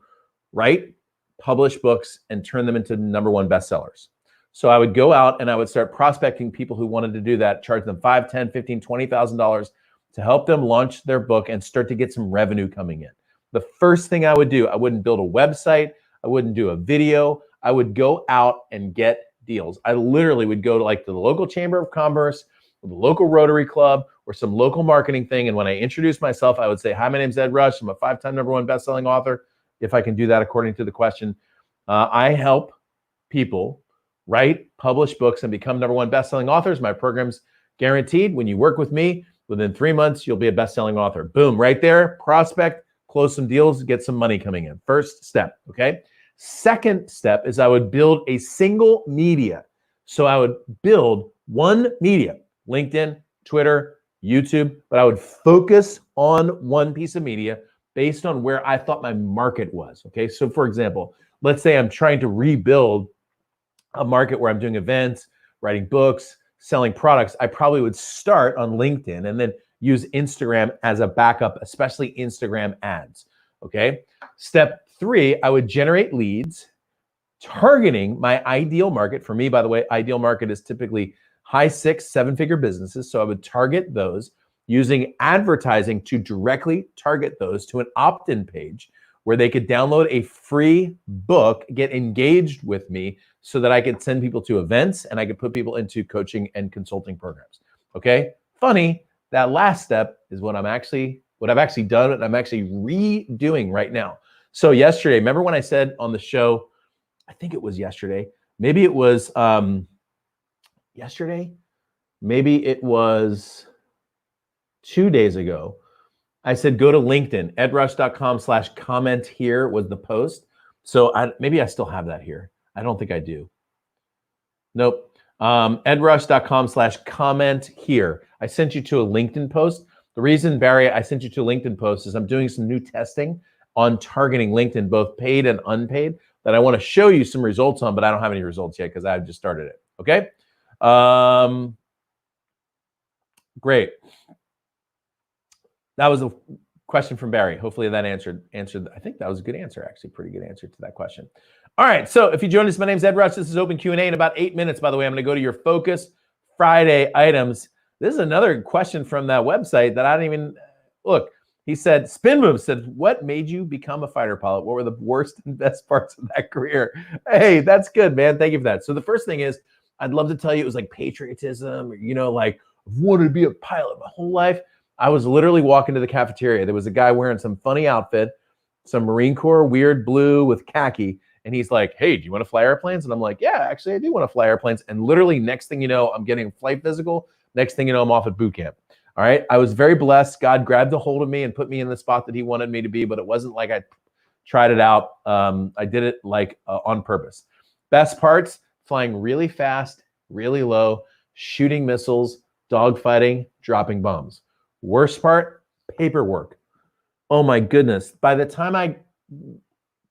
write, publish books, and turn them into #1 bestsellers. So I would go out and I would start prospecting people who wanted to do that, charge them $5, $10, $15, $20,000 to help them launch their book and start to get some revenue coming in. The first thing I would do, I wouldn't build a website, I wouldn't do a video, I would go out and get deals. I literally would go to the local chamber of commerce, or the local Rotary Club, or some local marketing thing. And when I introduced myself, I would say, "Hi, my name's Ed Rush. I'm a 5-time #1 best-selling author." If I can do that according to the question. I help people write, publish books, and become #1 best-selling authors. My program's guaranteed. When you work with me, within 3 months, you'll be a best-selling author. Boom, right there, prospect, close some deals, get some money coming in. First step, okay? Second step is I would build a single media. So I would build one media, LinkedIn, Twitter, YouTube, but I would focus on one piece of media based on where I thought my market was, okay? So for example, let's say I'm trying to rebuild a market where I'm doing events, writing books, selling products. I probably would start on LinkedIn and then use Instagram as a backup, especially Instagram ads, okay? Step 3, I would generate leads, targeting my ideal market. For me, by the way, ideal market is typically high 6, 7-figure businesses. So I would target those using advertising to directly target those to an opt-in page where they could download a free book, get engaged with me so that I could send people to events and I could put people into coaching and consulting programs. Okay? Funny, that last step is what I've actually done and I'm actually redoing right now. So yesterday, remember when I said on the show, I think it was yesterday, maybe it was yesterday, maybe it was 2 days ago, I said, go to LinkedIn, edrush.com/comment here was the post. So maybe I still have that here. I don't think I do. Nope. edrush.com/comment here. I sent you to a LinkedIn post. The reason, Barry, I sent you to a LinkedIn post is I'm doing some new testing on targeting LinkedIn, both paid and unpaid, that I want to show you some results on, but I don't have any results yet because I've just started it. Okay. Great. That was a question from Barry. Hopefully that answered. I think that was a good answer, actually. Pretty good answer to that question. All right. So if you joined us, my name's Ed Rush. This is Open Q&A in about 8 minutes. By the way, I'm going to go to your Focus Friday items. This is another question from that website that I didn't even look. He said, Spin Move said, what made you become a fighter pilot? What were the worst and best parts of that career? Hey, that's good, man. Thank you for that. So the first thing is, I'd love to tell you it was like patriotism, or, like I've wanted to be a pilot my whole life. I was literally walking to the cafeteria. There was a guy wearing some funny outfit, some Marine Corps weird blue with khaki. And he's like, hey, do you want to fly airplanes? And I'm like, yeah, actually, I do want to fly airplanes. And literally next thing you know, I'm getting a flight physical. Next thing you know, I'm off at boot camp. All right. I was very blessed. God grabbed a hold of me and put me in the spot that he wanted me to be, but it wasn't like I tried it out. I did it on purpose. Best parts, flying really fast, really low, shooting missiles, dogfighting, dropping bombs. Worst part, paperwork. Oh my goodness. By the time I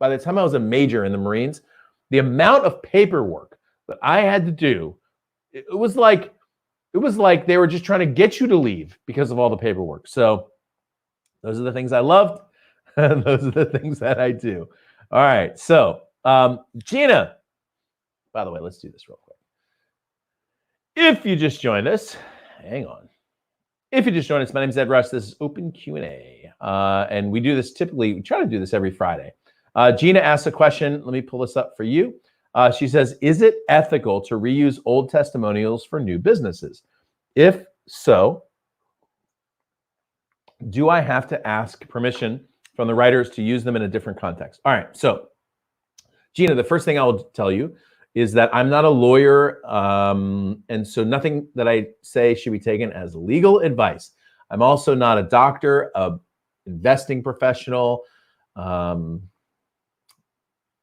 was a major in the Marines, the amount of paperwork that I had to do, it was like they were just trying to get you to leave because of all the paperwork. So those are the things I loved. And those are the things that I do. All right. So Gina, by the way, let's do this real quick. If you just joined us, hang on. If you just joined us, my name is Ed Rush. This is Open Q&A. And we do this typically, we try to do this every Friday. Gina asked a question. Let me pull this up for you. She says, is it ethical to reuse old testimonials for new businesses? If so, do I have to ask permission from the writers to use them in a different context? All right, so Gina, the first thing I will tell you is that I'm not a lawyer, and so nothing that I say should be taken as legal advice. I'm also not a doctor, a investing professional. I'm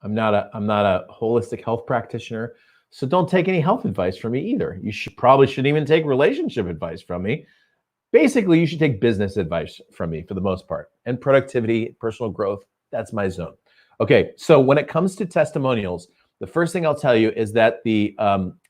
not a holistic health practitioner, so don't take any health advice from me either. You shouldn't even take relationship advice from me. Basically, you should take business advice from me for the most part, and productivity, personal growth. That's my zone. Okay, so when it comes to testimonials, the first thing I'll tell you is that the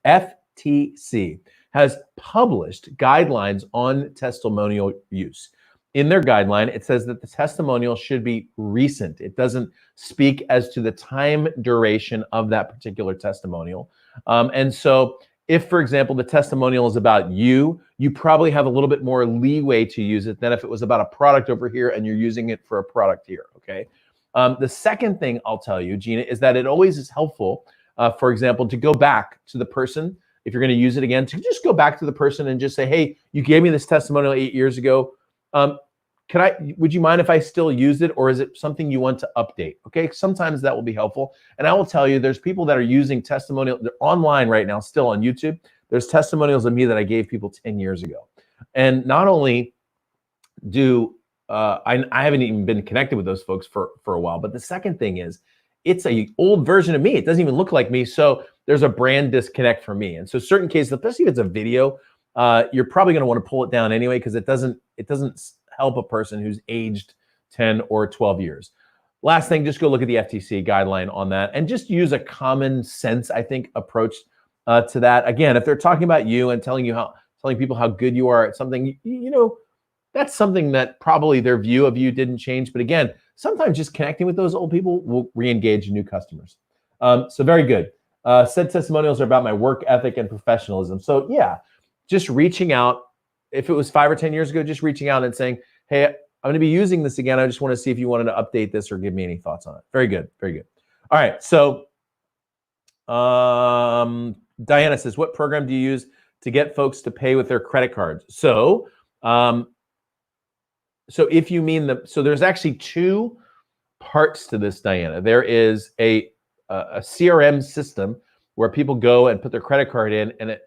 FTC has published guidelines on testimonial use. In their guideline, it says that the testimonial should be recent. It doesn't speak as to the time duration of that particular testimonial. And so if, for example, the testimonial is about you, you probably have a little bit more leeway to use it than if it was about a product over here and you're using it for a product here, okay? The second thing I'll tell you, Gina, is that it always is helpful, for example, to go back to the person, if you're going to use it again, to just go back to the person and just say, hey, you gave me this testimonial 8 years ago. Would you mind if I still use it, or is it something you want to update? Okay, sometimes that will be helpful. And I will tell you, there's people that are using testimonial, they're online right now, still on YouTube. There's testimonials of me that I gave people 10 years ago. And not only do I haven't even been connected with those folks for a while, but the second thing is, it's a old version of me. It doesn't even look like me, so there's a brand disconnect for me. And so certain cases, especially if it's a video, you're probably going to want to pull it down anyway, because it doesn't help a person who's aged 10 or 12 years. Last thing, just go look at the FTC guideline on that and just use a common sense, I think, approach to that. Again, if they're talking about you and telling people how good you are at something, that's something that probably their view of you didn't change. But again, sometimes just connecting with those old people will re-engage new customers. So very good. Said testimonials are about my work ethic and professionalism. So yeah, just reaching out. If it was 5 or 10 years ago, just reaching out and saying, hey, I'm going to be using this again. I just want to see if you wanted to update this or give me any thoughts on it. Very good. Very good. All right. So Diana says, what program do you use to get folks to pay with their credit cards? So if you mean so there's actually two parts to this, Diana. There is a CRM system where people go and put their credit card in, and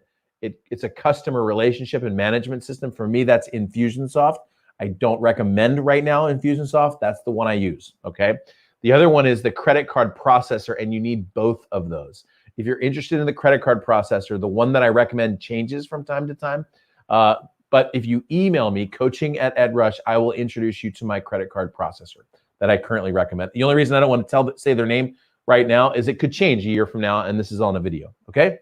it's a customer relationship and management system. For me, that's Infusionsoft. I don't recommend right now Infusionsoft. That's the one I use, okay? The other one is the credit card processor, and you need both of those. If you're interested in the credit card processor, the one that I recommend changes from time to time. But if you email me, coaching@EdRush, I will introduce you to my credit card processor that I currently recommend. The only reason I don't want to say their name right now is it could change a year from now, and this is on a video, okay?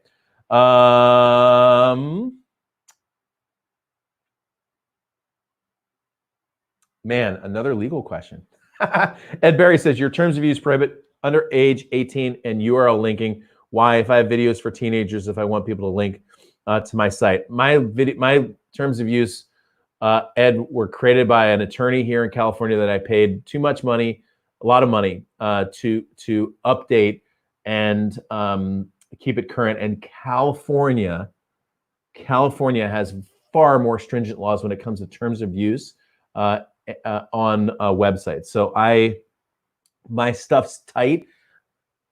Man, another legal question. Ed Barry says, your terms of use prohibit under age 18 and URL linking. Why? If I have videos for teenagers, if I want people to link to my site. My terms of use, Ed, were created by an attorney here in California that I paid too much money, a lot of money, to update and keep it current. And California has far more stringent laws when it comes to terms of use on websites. So my stuff's tight.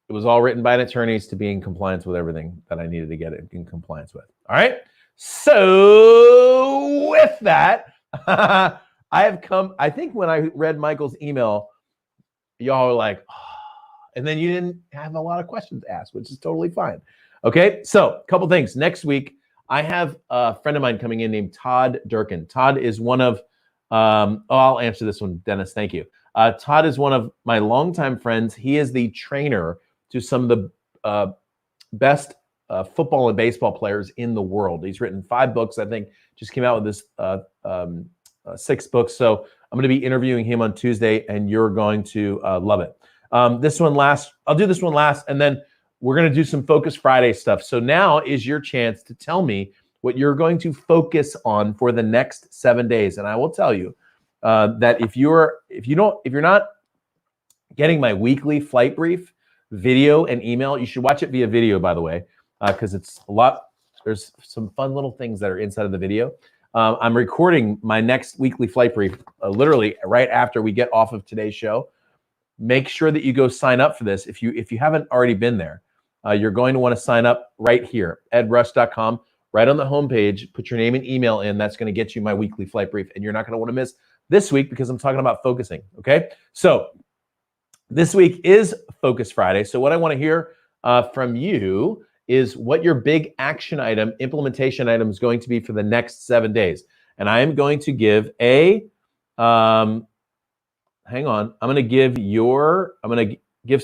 It was all written by an attorney to be in compliance with everything that I needed to get it in compliance with. All right. So with that, I think when I read Michael's email, y'all were like, oh, and then you didn't have a lot of questions asked, which is totally fine. Okay. So a couple things. Next week, I have a friend of mine coming in named Todd Durkin. Todd is one of, I'll answer this one, Dennis. Thank you. Todd is one of my longtime friends. He is the trainer to some of the best football and baseball players in the world. He's written 5 books, I think, just came out with this 6 books. So I'm going to be interviewing him on Tuesday, and you're going to love it. I'll do this one last, and then we're going to do some Focus Friday stuff. So now is your chance to tell me what you're going to focus on for the next 7 days. And I will tell you that if you're not getting my weekly flight brief, video and email. You should watch it via video, by the way, because it's a lot. There's some fun little things that are inside of the video. I'm recording my next weekly flight brief literally right after we get off of today's show. Make sure that you go sign up for this. If you haven't already been there, you're going to want to sign up right here, edrush.com. Right on the homepage, put your name and email in. That's going to get you my weekly flight brief. And you're not going to want to miss this week because I'm talking about focusing, okay? So this week is Focus Friday. So what I want to hear from you is what your big action item, implementation item is going to be for the next 7 days. And I am going to give hang on. I'm going to give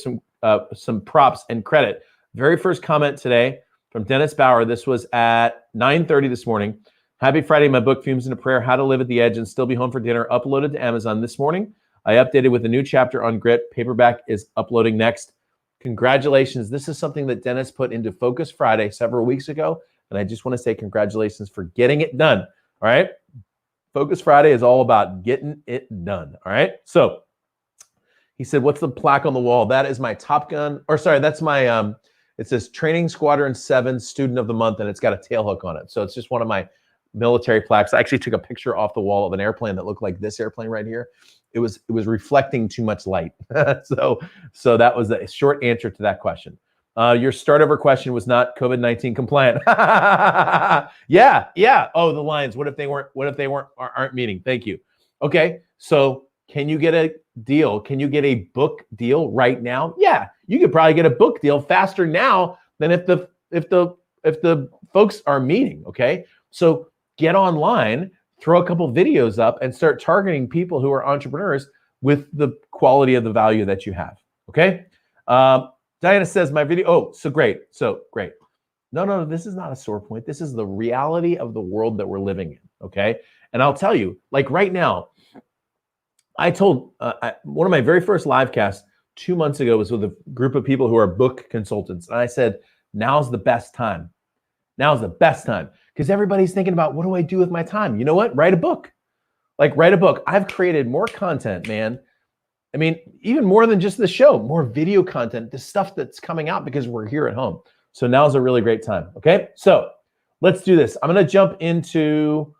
some props and credit. Very first comment today from Dennis Bauer. This was at 9:30 this morning. Happy Friday. My book, Fumes into Prayer, How to Live at the Edge and Still Be Home for Dinner, uploaded to Amazon this morning. I updated with a new chapter on grit. Paperback is uploading next. Congratulations. This is something that Dennis put into Focus Friday several weeks ago. And I just want to say congratulations for getting it done. All right. Focus Friday is all about getting it done. All right. So he said, what's the plaque on the wall? That is my Top Gun, or sorry, that's my, it says Training Squadron 7 Student of the Month, and it's got a tail hook on it. So it's just one of my military plaques. I actually took a picture off the wall of an airplane that looked like this airplane right here. It was reflecting too much light. so that was a short answer to that question. Your start over question was not COVID-19 compliant. Yeah. Oh, the Lions. What if they aren't meeting? Thank you. Okay. So can you get a deal? Can you get a book deal right now? Yeah, you could probably get a book deal faster now than if the folks are meeting. Okay. So get online, throw a couple videos up and start targeting people who are entrepreneurs with the quality of the value that you have. Okay. Diana says my video. Oh, so great. No, this is not a sore point. This is the reality of the world that we're living in. Okay. And I'll tell you, like right now, I told one of my very first live casts 2 months ago was with a group of people who are book consultants. And I said, now's the best time. Now's the best time. Because everybody's thinking about, what do I do with my time? You know what? Write a book. Like, write a book. I've created more content, man. I mean, even more than just the show, more video content, the stuff that's coming out because we're here at home. So now's a really great time. Okay. So let's do this. I'm going to jump into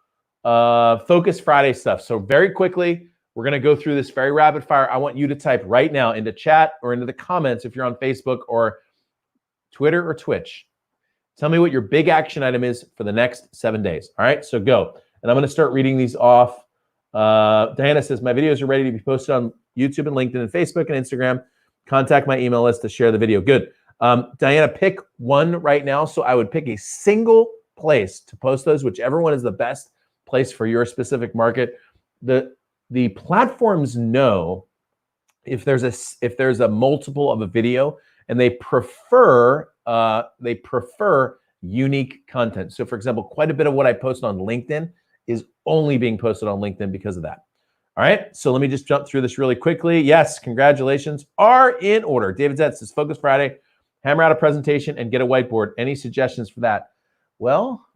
Focus Friday stuff. So very quickly, we're going to go through this very rapid fire. I want you to type right now into chat or into the comments if you're on Facebook or Twitter or Twitch. Tell me what your big action item is for the next 7 days. All right, so go. And I'm going to start reading these off. Diana says, my videos are ready to be posted on YouTube and LinkedIn and Facebook and Instagram. Contact my email list to share the video. Good. Diana, pick one right now. So I would pick a single place to post those, whichever one is the best place for your specific market. The platforms know if there's a multiple of a video, and they prefer unique content. So for example, quite a bit of what I post on LinkedIn is only being posted on LinkedIn because of that. All right, so let me just jump through this really quickly. Yes, congratulations are in order. David Zett says, Focus Friday, hammer out a presentation and get a whiteboard. Any suggestions for that? Well,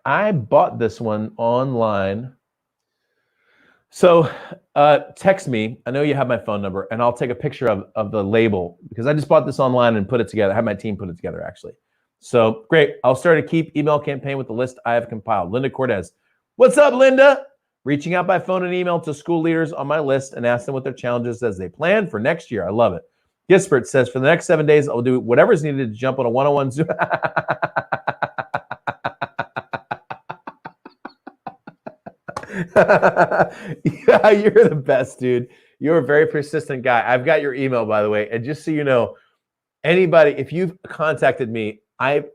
I bought this one online. So text me. I know you have my phone number, and I'll take a picture of the label because I just bought this online and put it together. I have my team put it together, actually. So great. I'll start a keep email campaign with the list I have compiled. Linda Cortez. What's up, Linda? Reaching out by phone and email to school leaders on my list and ask them what their challenges as they plan for next year. I love it. Gisbert says, for the next 7 days, I'll do whatever's needed to jump on a one-on-one Zoom. Yeah, you're the best, dude. You're a very persistent guy. I've got your email, by the way. And just so you know, anybody, if you've contacted me, I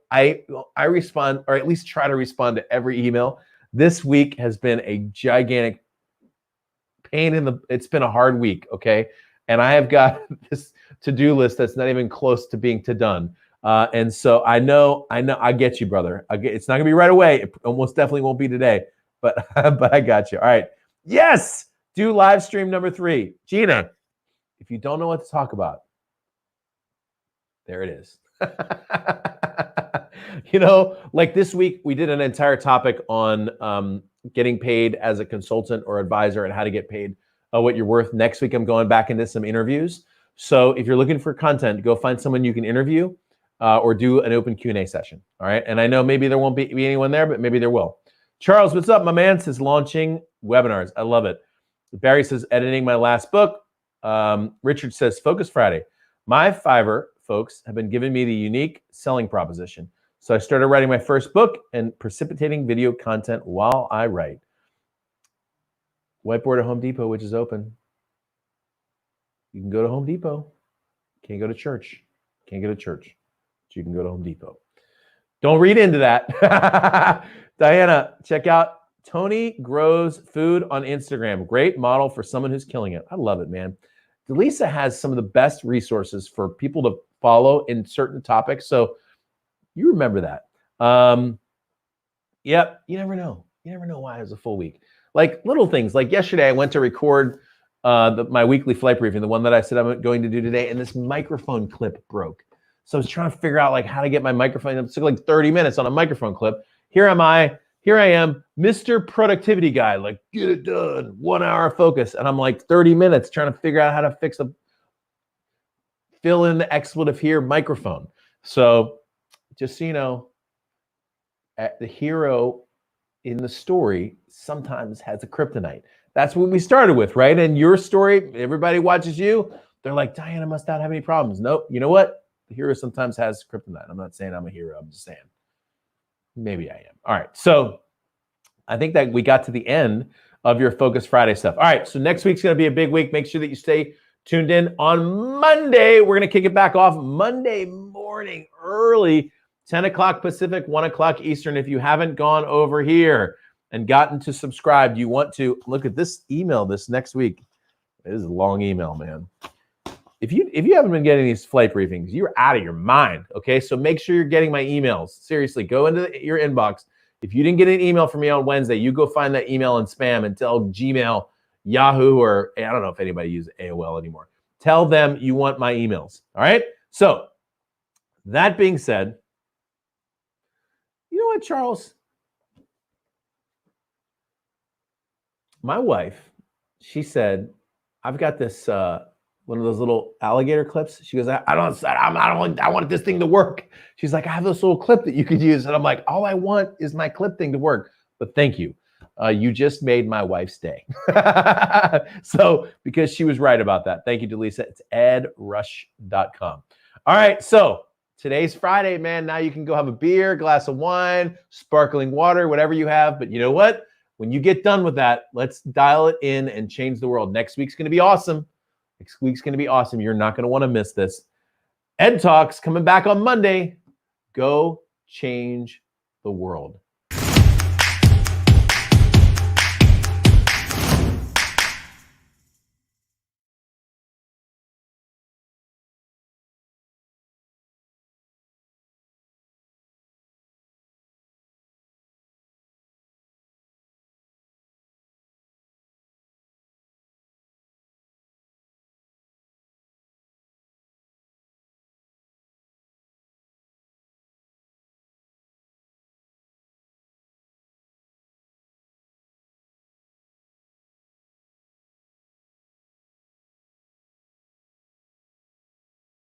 respond, or at least try to respond to every email. This week has been a gigantic pain it's been a hard week, okay? And I have got this to-do list that's not even close to being done. And so I know, I get you, brother. It's not gonna be right away. It almost definitely won't be today, but I got you. All right. Yes, do live stream number 3. Gina, if you don't know what to talk about, there it is. You know, like this week, we did an entire topic on getting paid as a consultant or advisor and how to get paid what you're worth. Next week, I'm going back into some interviews. So if you're looking for content, go find someone you can interview or do an open Q&A session. All right. And I know maybe there won't be anyone there, but maybe there will. Charles, what's up? My man says launching webinars. I love it. Barry says editing my last book. Richard says Focus Friday. My Fiverr folks have been giving me the unique selling proposition. So I started writing my first book and precipitating video content while I write. Whiteboard at Home Depot, which is open. You can go to Home Depot. Can't go to church. Can't go to church. But you can go to Home Depot. Don't read into that. Diana, check out Tony Grows Food on Instagram. Great model for someone who's killing it. I love it, man. Delisa has some of the best resources for people to follow in certain topics. So you remember that. Yep, you never know. You never know why it was a full week. Like little things. Like yesterday, I went to record my weekly flight briefing, the one that I said I'm going to do today, and this microphone clip broke. So I was trying to figure out like how to get my microphone. It took like 30 minutes on a microphone clip. Here I am, Mr. Productivity Guy, like get it done, 1 hour focus. And I'm like 30 minutes trying to figure out how to fill in the expletive here microphone. So just so you know, the hero in the story sometimes has a kryptonite. That's what we started with, right? And your story, everybody watches you. They're like, Diana must not have any problems. Nope. You know what? The hero sometimes has kryptonite. I'm not saying I'm a hero. I'm just saying maybe I am. All right. So I think that we got to the end of your Focus Friday stuff. All right. So next week's going to be a big week. Make sure that you stay tuned in. On Monday, we're going to kick it back off Monday morning early, 10 o'clock Pacific, 1 o'clock Eastern. If you haven't gone over here and gotten to subscribe, you want to look at this email this next week. It is a long email, man. If you haven't been getting these flight briefings, you're out of your mind, okay? So make sure you're getting my emails. Seriously, go into your inbox. If you didn't get an email from me on Wednesday, you go find that email in spam and tell Gmail, Yahoo, or I don't know if anybody uses AOL anymore. Tell them you want my emails, all right? So that being said, you know what, Charles? My wife, she said, I've got this one of those little alligator clips. She goes, I want this thing to work. She's like, I have this little clip that you could use. And I'm like, all I want is my clip thing to work. But thank you. You just made my wife's day. So, because she was right about that. Thank you, Delisa. It's edrush.com. All right. So today's Friday, man. Now you can go have a beer, glass of wine, sparkling water, whatever you have. But you know what? When you get done with that, let's dial it in and change the world. Next week's going to be awesome. Next week's going to be awesome. You're not going to want to miss this. EdTalks coming back on Monday. Go change the world.